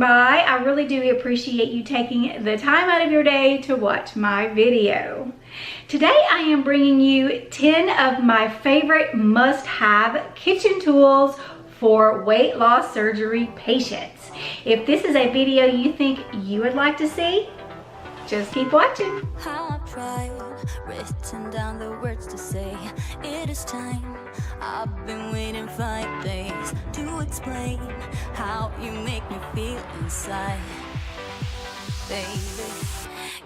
Bye. I really do appreciate you taking the time out of your day to watch my video. Today I am bringing you 10 of my favorite must-have kitchen tools for weight loss surgery patients. If this is a video you think you would like to see, just keep watching. I've tried, written down the words to say, it is time. I've been waiting 5 days to explain how you make me feel inside. Baby,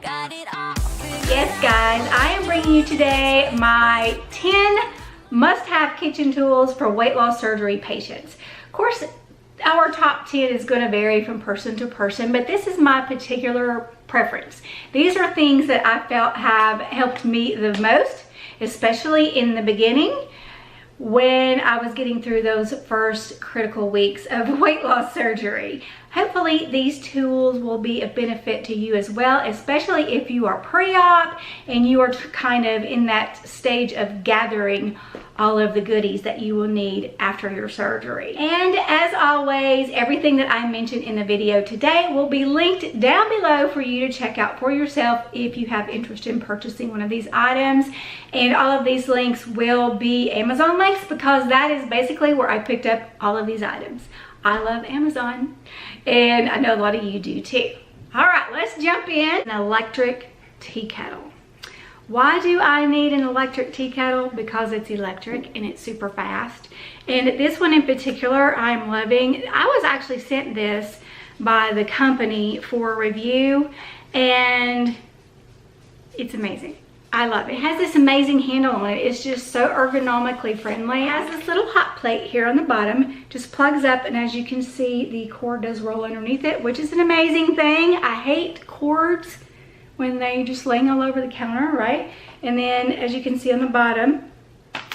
got it all figured Yes guys, I am bringing you today my 10 must-have kitchen tools for weight loss surgery patients. Of course, our top 10 is going to vary from person to person, but this is my particular preference. These are things that I felt have helped me the most, especially in the beginning when I was getting through those first critical weeks of weight loss surgery. Hopefully these tools will be a benefit to you as well, especially if you are pre-op and you are kind of in that stage of gathering all of the goodies that you will need after your surgery. And as always, everything that I mentioned in the video today will be linked down below for you to check out for yourself if you have interest in purchasing one of these items. And all of these links will be Amazon links because that is basically where I picked up all of these items. I love Amazon, and I know a lot of you do too. All right, let's jump in. An electric tea kettle. Why do I need an electric tea kettle? Because it's electric and it's super fast. And this one in particular, I'm loving. I was actually sent this by the company for a review, and it's amazing. I love it. It has this amazing handle on it. It's just so ergonomically friendly. It has this little hot plate here on the bottom. Just plugs up, and as you can see, the cord does roll underneath it, which is an amazing thing. I hate cords when they just laying all over the counter, right? And then as you can see on the bottom,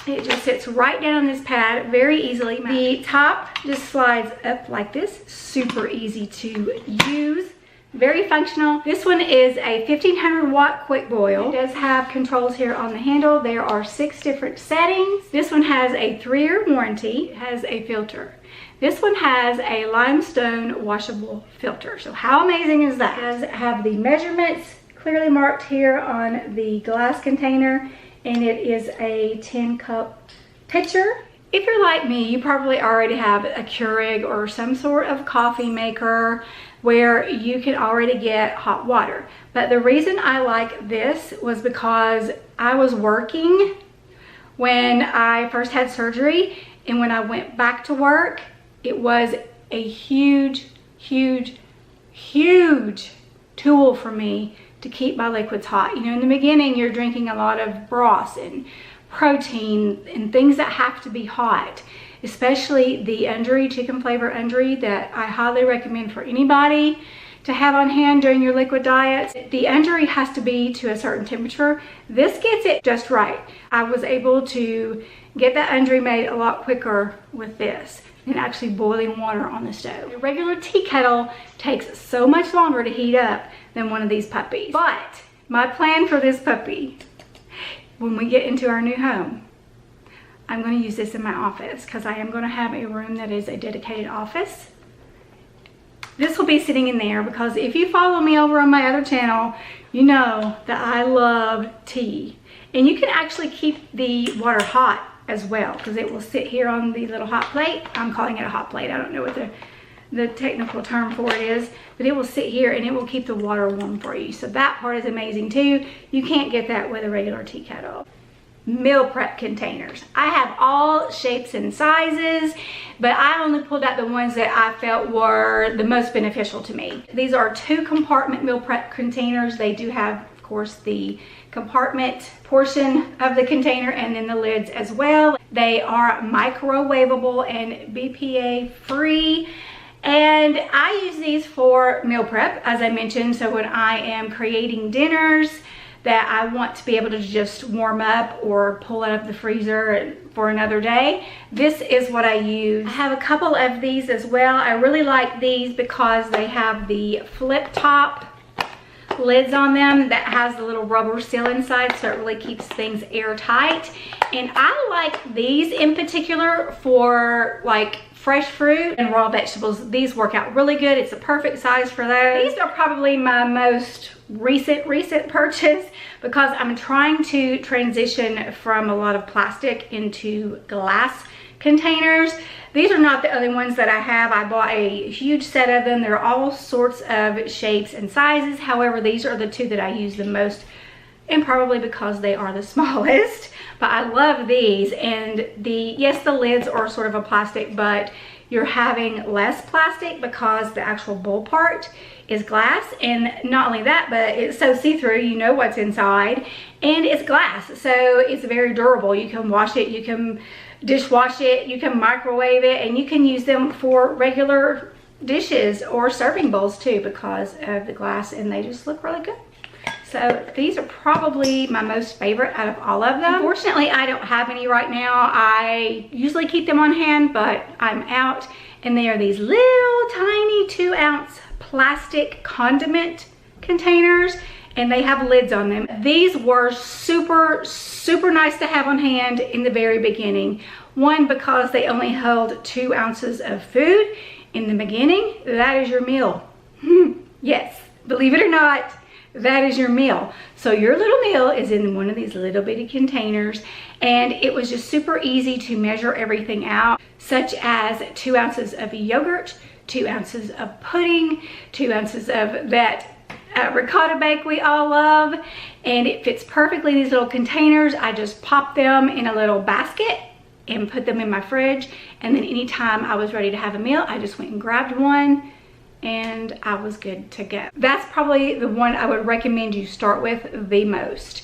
it just sits right down on this pad very easily. The top just slides up like this. Super easy to use. Very functional. This one is a 1500 watt quick boil. It does have controls here on the handle. There are 6 different settings. This one has a 3-year warranty. It has a filter. This one has a limestone washable filter. So how amazing is that? It does have the measurements clearly marked here on the glass container, and it is a 10-cup pitcher. If you're like me, you probably already have a Keurig or some sort of coffee maker where you can already get hot water. But the reason I like this was because I was working when I first had surgery, and when I went back to work, it was a huge, huge, huge tool for me to keep my liquids hot. You know, in the beginning, you're drinking a lot of broths and protein and things that have to be hot, especially the Undri, chicken flavor Undri, that I highly recommend for anybody to have on hand during your liquid diets. The Undri has to be to a certain temperature. This gets it just right. I was able to get that Undri made a lot quicker with this than actually boiling water on the stove. A regular tea kettle takes so much longer to heat up than one of these puppies. But my plan for this puppy, when we get into our new home, I'm going to use this in my office because I am going to have a room that is a dedicated office. This will be sitting in there because if you follow me over on my other channel, you know that I love tea. And you can actually keep the water hot as well because it will sit here on the little hot plate. I'm calling it a hot plate. I don't know what the technical term for it is, but it will sit here and it will keep the water warm for you. So that part is amazing too. You can't get that with a regular tea kettle. Meal prep containers. I have all shapes and sizes, but I only pulled out the ones that I felt were the most beneficial to me. These are 2-compartment meal prep containers. They do have, of course, the compartment portion of the container and then the lids as well. They are microwavable and BPA free. And I use these for meal prep, as I mentioned. So when I am creating dinners that I want to be able to just warm up or pull out of the freezer for another day, this is what I use. I have a couple of these as well. I really like these because they have the flip top lids on them that has the little rubber seal inside, so it really keeps things airtight. And I like these in particular for like fresh fruit and raw vegetables. These work out really good. It's a perfect size for those. These are probably my most recent purchase because I'm trying to transition from a lot of plastic into glass containers. These are not the only ones that I have. I bought a huge set of them. They're all sorts of shapes and sizes. However, these are the two that I use the most, and probably because they are the smallest. But I love these, and yes, the lids are sort of a plastic, but you're having less plastic because the actual bowl part is glass. And not only that, but it's so see-through, you know what's inside, and it's glass, so it's very durable. You can wash it, you can dishwash it, you can microwave it, and you can use them for regular dishes or serving bowls too because of the glass, and they just look really good. So these are probably my most favorite out of all of them. Unfortunately, I don't have any right now. I usually keep them on hand, but I'm out, and they are these little tiny 2-ounce plastic condiment containers, and they have lids on them. These were super nice to have on hand in the very beginning. One, because they only held 2 ounces of food in the beginning. That is your meal. Yes, believe it or not, that is your meal. So your little meal is in one of these little bitty containers, and it was just super easy to measure everything out, such as 2 ounces of yogurt, 2 ounces of pudding, 2 ounces of that ricotta bake we all love, and it fits perfectly in these little containers. I just pop them in a little basket and put them in my fridge, and then anytime I was ready to have a meal, I just went and grabbed one, and I was good to go. That's probably the one I would recommend you start with the most.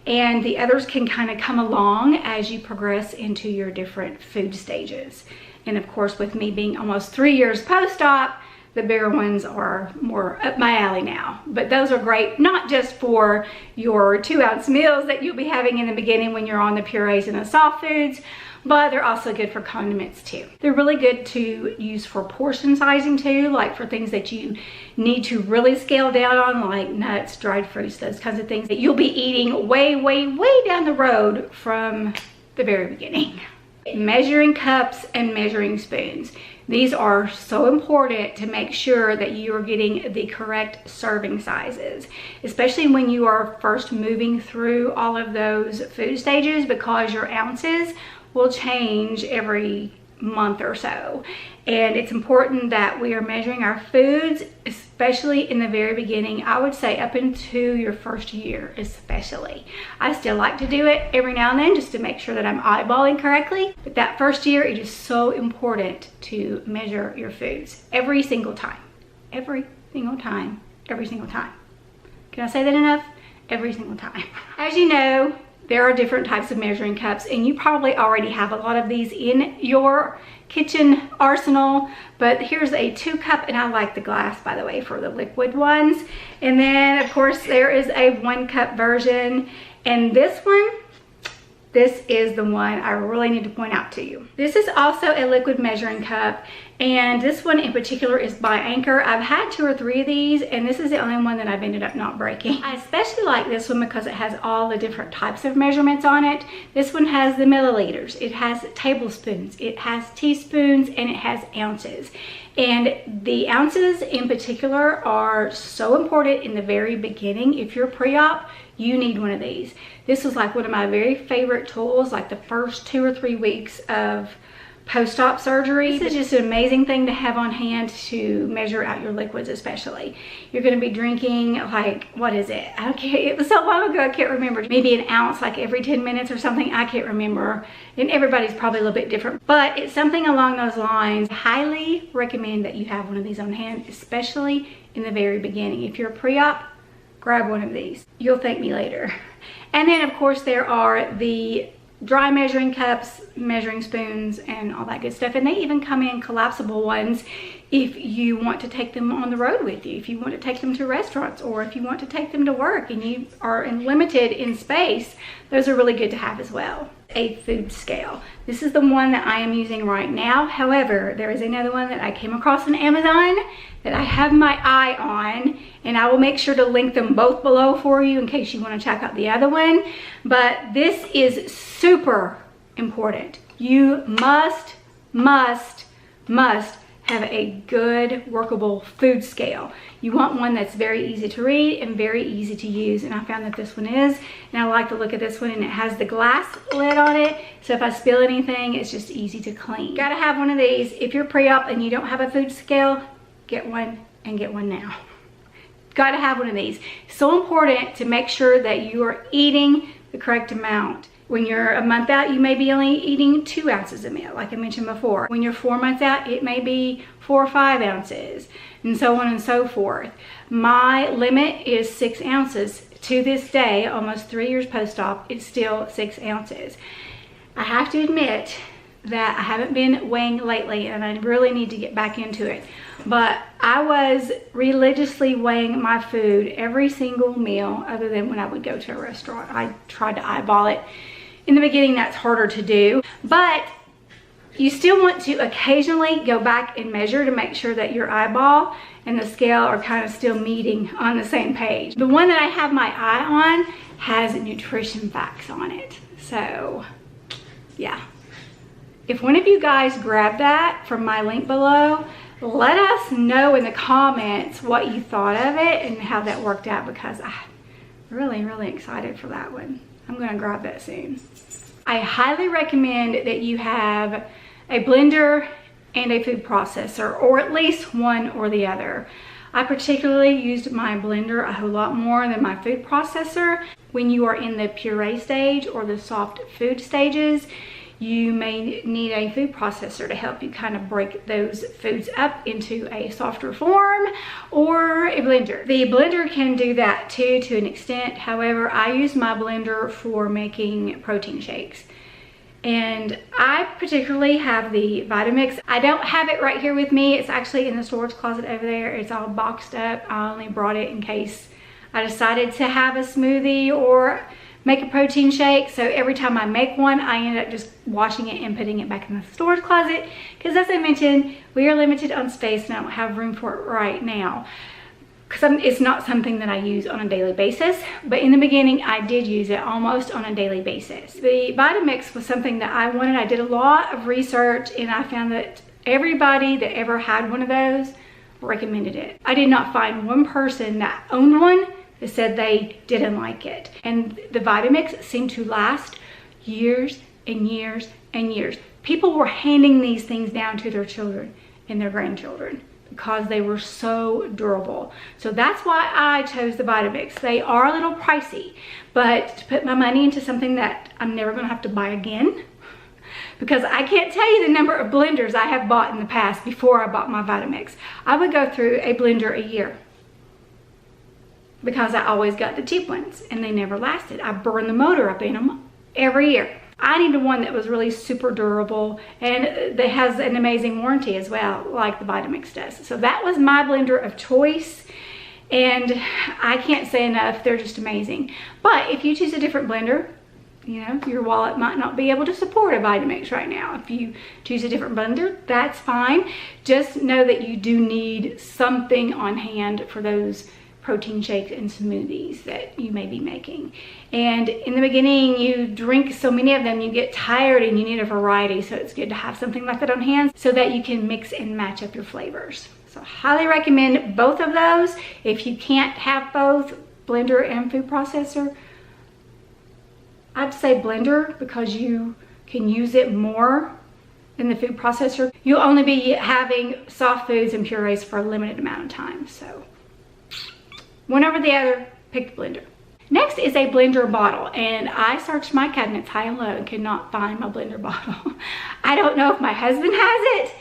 And the others can kind of come along as you progress into your different food stages. And of course, with me being almost 3 years post-op, the bigger ones are more up my alley now. But those are great, not just for your 2-ounce meals that you'll be having in the beginning when you're on the purees and the soft foods, but they're also good for condiments too. They're really good to use for portion sizing too, like for things that you need to really scale down on, like nuts, dried fruits, those kinds of things that you'll be eating way down the road from the very beginning. Measuring cups and measuring spoons. These are so important to make sure that you are getting the correct serving sizes, especially when you are first moving through all of those food stages, because your ounces will change every month or so. And it's important that we are measuring our foods, especially in the very beginning. I would say up into your first year especially. I still like to do it every now and then just to make sure that I'm eyeballing correctly. But that first year, it is so important to measure your foods every single time. Every single time. Every single time. Can I say that enough? Every single time. As you know, there are different types of measuring cups, and you probably already have a lot of these in your kitchen arsenal, but here's a 2-cup, and I like the glass, by the way, for the liquid ones. And then of course there is a 1-cup version, and this is the one I really need to point out to you. This is also a liquid measuring cup, and this one in particular is by Anchor. I've had 2 or 3 of these, and this is the only one that I've ended up not breaking. I especially like this one because it has all the different types of measurements on it. This one has the milliliters, it has tablespoons, it has teaspoons, and it has ounces. And the ounces in particular are so important in the very beginning. If you're pre-op, you need one of these. This was like one of my very favorite tools, like the first 2 or 3 weeks of post-op surgery. This is just an amazing thing to have on hand to measure out your liquids, especially. You're gonna be drinking, like, what is it? It was so long ago, I can't remember. Maybe an ounce like every 10 minutes or something, I can't remember. And everybody's probably a little bit different, but it's something along those lines. Highly recommend that you have one of these on hand, especially in the very beginning. If you're pre-op, grab one of these. You'll thank me later. And then of course there are the dry measuring cups, measuring spoons, and all that good stuff. And they even come in collapsible ones if you want to take them on the road with you, if you want to take them to restaurants, or if you want to take them to work and you are limited in space. Those are really good to have as well. A food scale. This is the one that I am using right now. However, there is another one that I came across on Amazon that I have my eye on, and I will make sure to link them both below for you in case you want to check out the other one. But this is super important. You must must have a good workable food scale. You want one that's very easy to read and very easy to use, and I found that this one is, and I like the look of this one, and it has the glass lid on it, so if I spill anything, it's just easy to clean. Gotta have one of these. If you're pre-op and you don't have a food scale, get one, and get one now. Gotta have one of these. So important to make sure that you are eating the correct amount. When you're a month out, you may be only eating 2 ounces of meal, like I mentioned before. When you're 4 months out, it may be 4 or 5 ounces, and so on and so forth. My limit is 6 ounces. To this day, almost 3 years post-op, it's still 6 ounces. I have to admit that I haven't been weighing lately, and I really need to get back into it. But I was religiously weighing my food every single meal, other than when I would go to a restaurant. I tried to eyeball it. In the beginning, that's harder to do, but you still want to occasionally go back and measure to make sure that your eyeball and the scale are kind of still meeting on the same page. The one that I have my eye on has nutrition facts on it. So yeah, if one of you guys grabbed that from my link below, let us know in the comments what you thought of it and how that worked out, because I'm really excited for that one. I'm gonna grab that soon. I highly recommend that you have a blender and a food processor, or at least one or the other. I particularly used my blender a whole lot more than my food processor. When you are in the puree stage or the soft food stages, you may need a food processor to help you kind of break those foods up into a softer form, or a blender. The blender can do that too, to an extent. However, I use my blender for making protein shakes. And I particularly have the Vitamix. I don't have it right here with me. It's actually in the storage closet over there. It's all boxed up. I only brought it in case I decided to have a smoothie or make a protein shake. So every time I make one, I end up just washing it and putting it back in the storage closet, because as I mentioned, we are limited on space and I don't have room for it right now, because it's not something that I use on a daily basis. But in the beginning, I did use it almost on a daily basis. The Vitamix was something that I wanted. I did a lot of research, and I found that everybody that ever had one of those recommended it. I did not find one person that owned one that said they didn't like it. And the Vitamix seemed to last years and years and years. People were handing these things down to their children and their grandchildren because they were so durable. So that's why I chose the Vitamix. They are a little pricey, but to put my money into something that I'm never gonna have to buy again, because I can't tell you the number of blenders I have bought in the past before I bought my Vitamix. I would go through a blender a year, because I always got the cheap ones and they never lasted. I burned the motor up in them every year. I needed one that was really super durable and that has an amazing warranty as well, like the Vitamix does. So that was my blender of choice, and I can't say enough, they're just amazing. But if you choose a different blender, you know, your wallet might not be able to support a Vitamix right now. If you choose a different blender, that's fine. Just know that you do need something on hand for those protein shakes and smoothies that you may be making. And in the beginning, you drink so many of them, you get tired and you need a variety. So it's good to have something like that on hand so that you can mix and match up your flavors. So highly recommend both of those. If you can't have both, blender and food processor, I'd say blender, because you can use it more than the food processor. You'll only be having soft foods and purees for a limited amount of time. So one over the other, pick the blender. Next is a blender bottle, and I searched my cabinets high and low and could not find my blender bottle. I don't know if my husband has it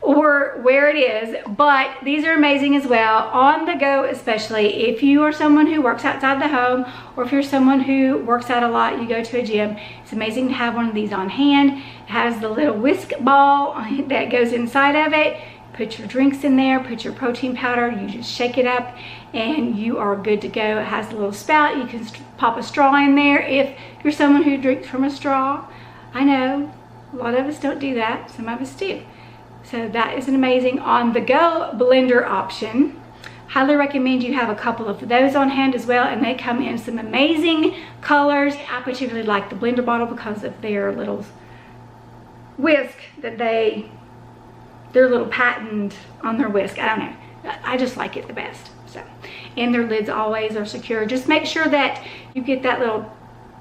or where it is, but these are amazing as well, on the go, especially if you are someone who works outside the home, or if you're someone who works out a lot, you go to a gym. It's amazing to have one of these on hand. It has the little whisk ball that goes inside of it. Put your drinks in there, put your protein powder, you just shake it up and you are good to go. It has a little spout, you can pop a straw in there if you're someone who drinks from a straw. I know, a lot of us don't do that, some of us do. So that is an amazing on-the-go blender option. Highly recommend you have a couple of those on hand as well, and they come in some amazing colors. I particularly like the blender bottle because of their little whisk that they their little patent on their whisk. I don't know. I just like it the best. So, and their lids always are secure. Just make sure that you get that little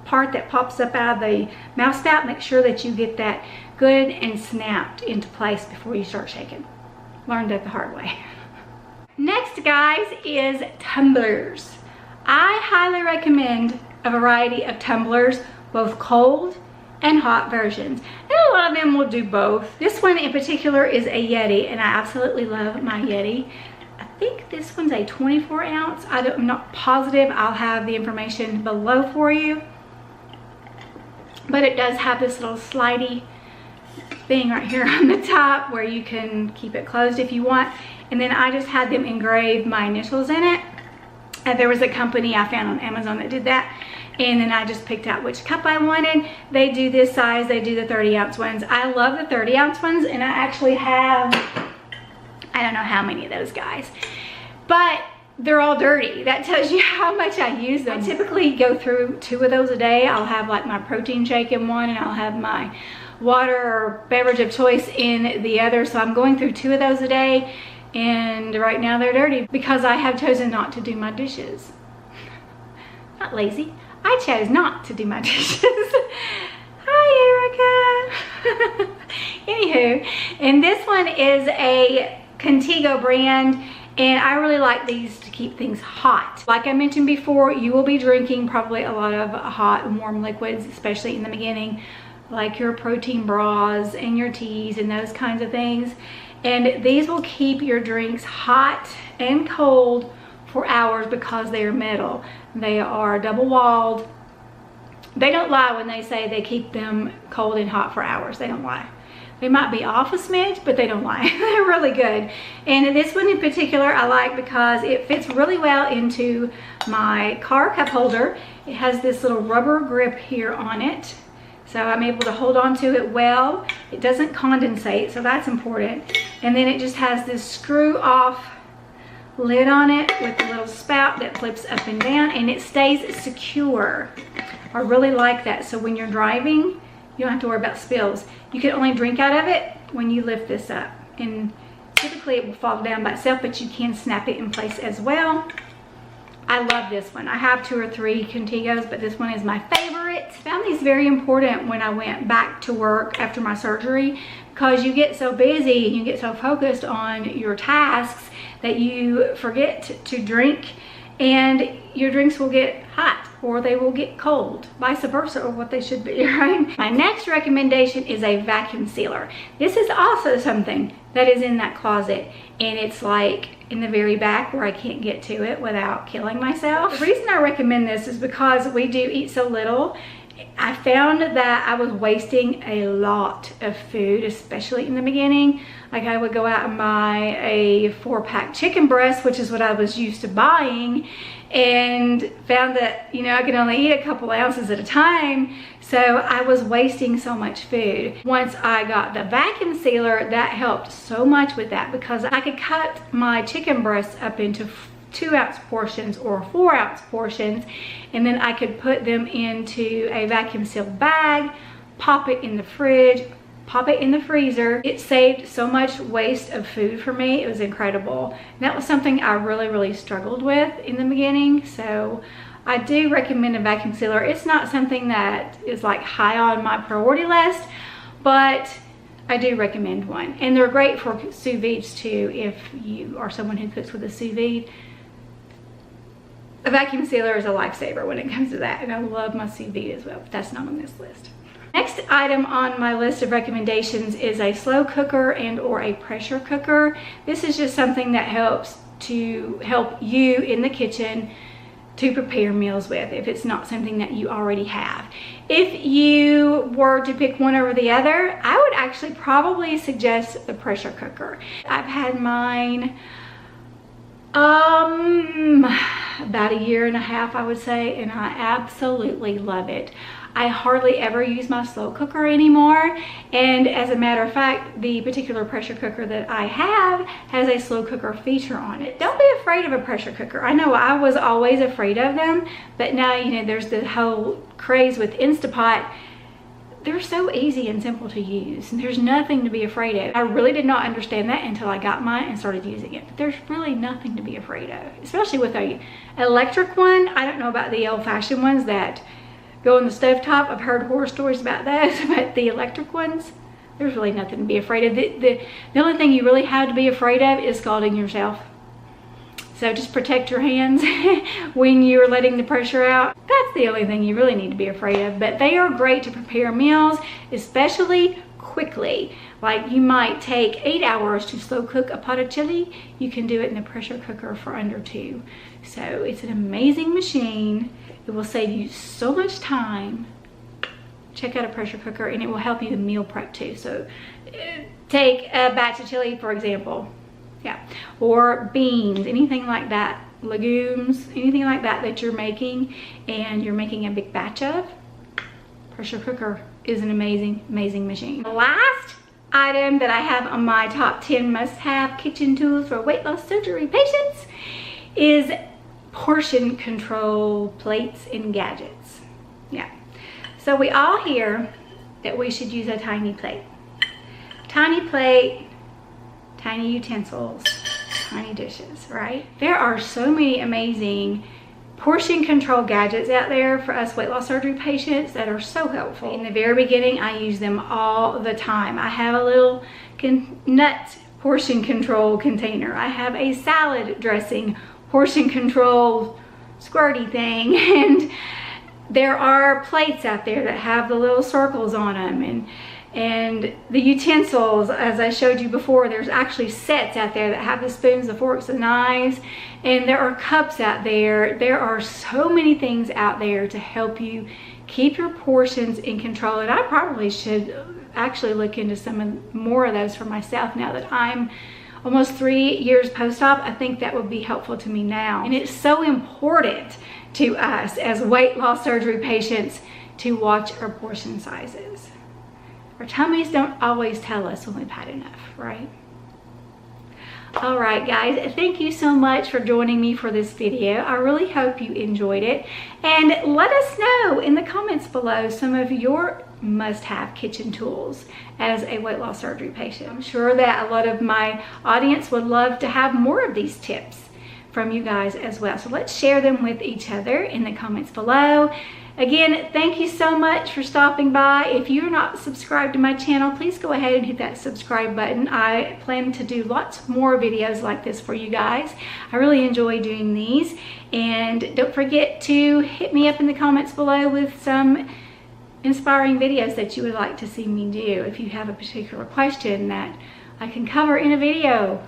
part that pops up out of the mouth spout. Make sure that you get that good and snapped into place before you start shaking. Learned that the hard way. Next, guys, is tumblers. I highly recommend a variety of tumblers, both cold and hot versions. And a lot of them will do both. This one in particular is a Yeti, and I absolutely love my Yeti. I think this one's a 24 ounce. I'm not positive. I'll have the information below for you. But it does have this little slidey thing right here on the top where you can keep it closed if you want. And then I just had them engrave my initials in it. And there was a company I found on Amazon that did that. And then I just picked out which cup I wanted. They do this size, they do the 30 ounce ones. I love the 30 ounce ones, and I actually have, I don't know how many of those guys, but they're all dirty. That tells you how much I use them. I typically go through 2 of those a day. I'll have like my protein shake in one, and I'll have my water or beverage of choice in the other. So I'm going through 2 of those a day, and right now they're dirty because I have chosen not to do my dishes. Not lazy. I chose not to do my dishes. Hi, Erica. Anywho, and this one is a Contigo brand, and I really like these to keep things hot. Like I mentioned before, you will be drinking probably a lot of hot and warm liquids, especially in the beginning, like your protein bras and your teas and those kinds of things. And these will keep your drinks hot and cold for hours because they are metal. They are double walled. They don't lie when they say they keep them cold and hot for hours. They don't lie. They might be off a smidge, but they don't lie. They're really good. And this one in particular I like because it fits really well into my car cup holder. It has this little rubber grip here on it, so I'm able to hold on to it well. It doesn't condensate, so that's important. And then it just has this screw off lid on it with a little spout that flips up and down, and it stays secure. I really like that. So when you're driving, you don't have to worry about spills. You can only drink out of it when you lift this up, and typically it will fall down by itself, but you can snap it in place as well. I love this one. I have 2 or 3 Contigos, but this one is my favorite. I found these very important when I went back to work after my surgery, because you get so busy and you get so focused on your tasks that you forget to drink, and your drinks will get hot or they will get cold, vice versa, or what they should be, right? My next recommendation is a vacuum sealer. This is also something that is in that closet, and it's like in the very back where I can't get to it without killing myself. The reason I recommend this is because we do eat so little. I found that I was wasting a lot of food, especially in the beginning. Like I would go out and buy a 4-pack chicken breast, which is what I was used to buying, and found that, you know, I could only eat a couple ounces at a time. So I was wasting so much food. Once I got the vacuum sealer, that helped so much with that, because I could cut my chicken breasts up into 2-ounce portions or 4-ounce portions, and then I could put them into a vacuum sealed bag, pop it in the fridge, pop it in the freezer. It saved so much waste of food for me. It was incredible. And that was something I really struggled with in the beginning. So I do recommend a vacuum sealer. It's not something that is like high on my priority list, but I do recommend one. And they're great for sous vides too. If you are someone who cooks with a sous vide, a vacuum sealer is a lifesaver when it comes to that. And I love my sous vide as well, but that's not on this list. Next item on my list of recommendations is a slow cooker and or a pressure cooker. This is just something that helps to help you in the kitchen to prepare meals with, if it's not something that you already have. If you were to pick one over the other, I would actually probably suggest the pressure cooker. I've had mine about a year and a half, I would say, and I absolutely love it. I hardly ever use my slow cooker anymore, and as a matter of fact, the particular pressure cooker that I have has a slow cooker feature on it. Don't be afraid of a pressure cooker. I know I was always afraid of them, but now, you know, there's the whole craze with Instapot. they're so easy and simple to use. And there's nothing to be afraid of. I really did not understand that until I got mine and started using it. But there's really nothing to be afraid of, especially with a electric one. I don't know about the old-fashioned ones that go on the stovetop. I've heard horror stories about those, but the electric ones, there's really nothing to be afraid of. The only thing you really have to be afraid of is scalding yourself. So just protect your hands when you're letting the pressure out. That's the only thing you really need to be afraid of. But they are great to prepare meals, especially quickly. Like you might take 8 hours to slow cook a pot of chili. You can do it in the pressure cooker for under 2. So it's an amazing machine. It will save you so much time. Check out a pressure cooker, and it will help you to meal prep too. So take a batch of chili, for example. Yeah, or beans, anything like that, legumes, anything like that that you're making and you're making a big batch of. Pressure cooker is an amazing, amazing machine. The last item that I have on my top 10 must-have kitchen tools for weight loss surgery patients is portion control plates and gadgets. Yeah, so we all hear that we should use a tiny plate. Tiny plate, tiny utensils, tiny dishes, right? There are so many amazing portion control gadgets out there for us weight loss surgery patients that are so helpful. In the very beginning, I use them all the time. I have a little nut portion control container. I have a salad dressing portion control squirty thing. And there are plates out there that have the little circles on them. And the utensils, as I showed you before, there's actually sets out there that have the spoons, the forks, the knives, and there are cups out there. There are so many things out there to help you keep your portions in control. And I probably should actually look into more of those for myself now that I'm almost 3 years post-op. I think that would be helpful to me now. And it's so important to us as weight loss surgery patients to watch our portion sizes. Our tummies don't always tell us when we've had enough, right? All right, guys, thank you so much for joining me for this video. I really hope you enjoyed it. And let us know in the comments below some of your must-have kitchen tools as a weight loss surgery patient. I'm sure that a lot of my audience would love to have more of these tips from you guys as well. So let's share them with each other in the comments below. Again, thank you so much for stopping by. If you're not subscribed to my channel, please go ahead and hit that subscribe button. I plan to do lots more videos like this for you guys. I really enjoy doing these. And don't forget to hit me up in the comments below with some inspiring videos that you would like to see me do. If you have a particular question that I can cover in a video.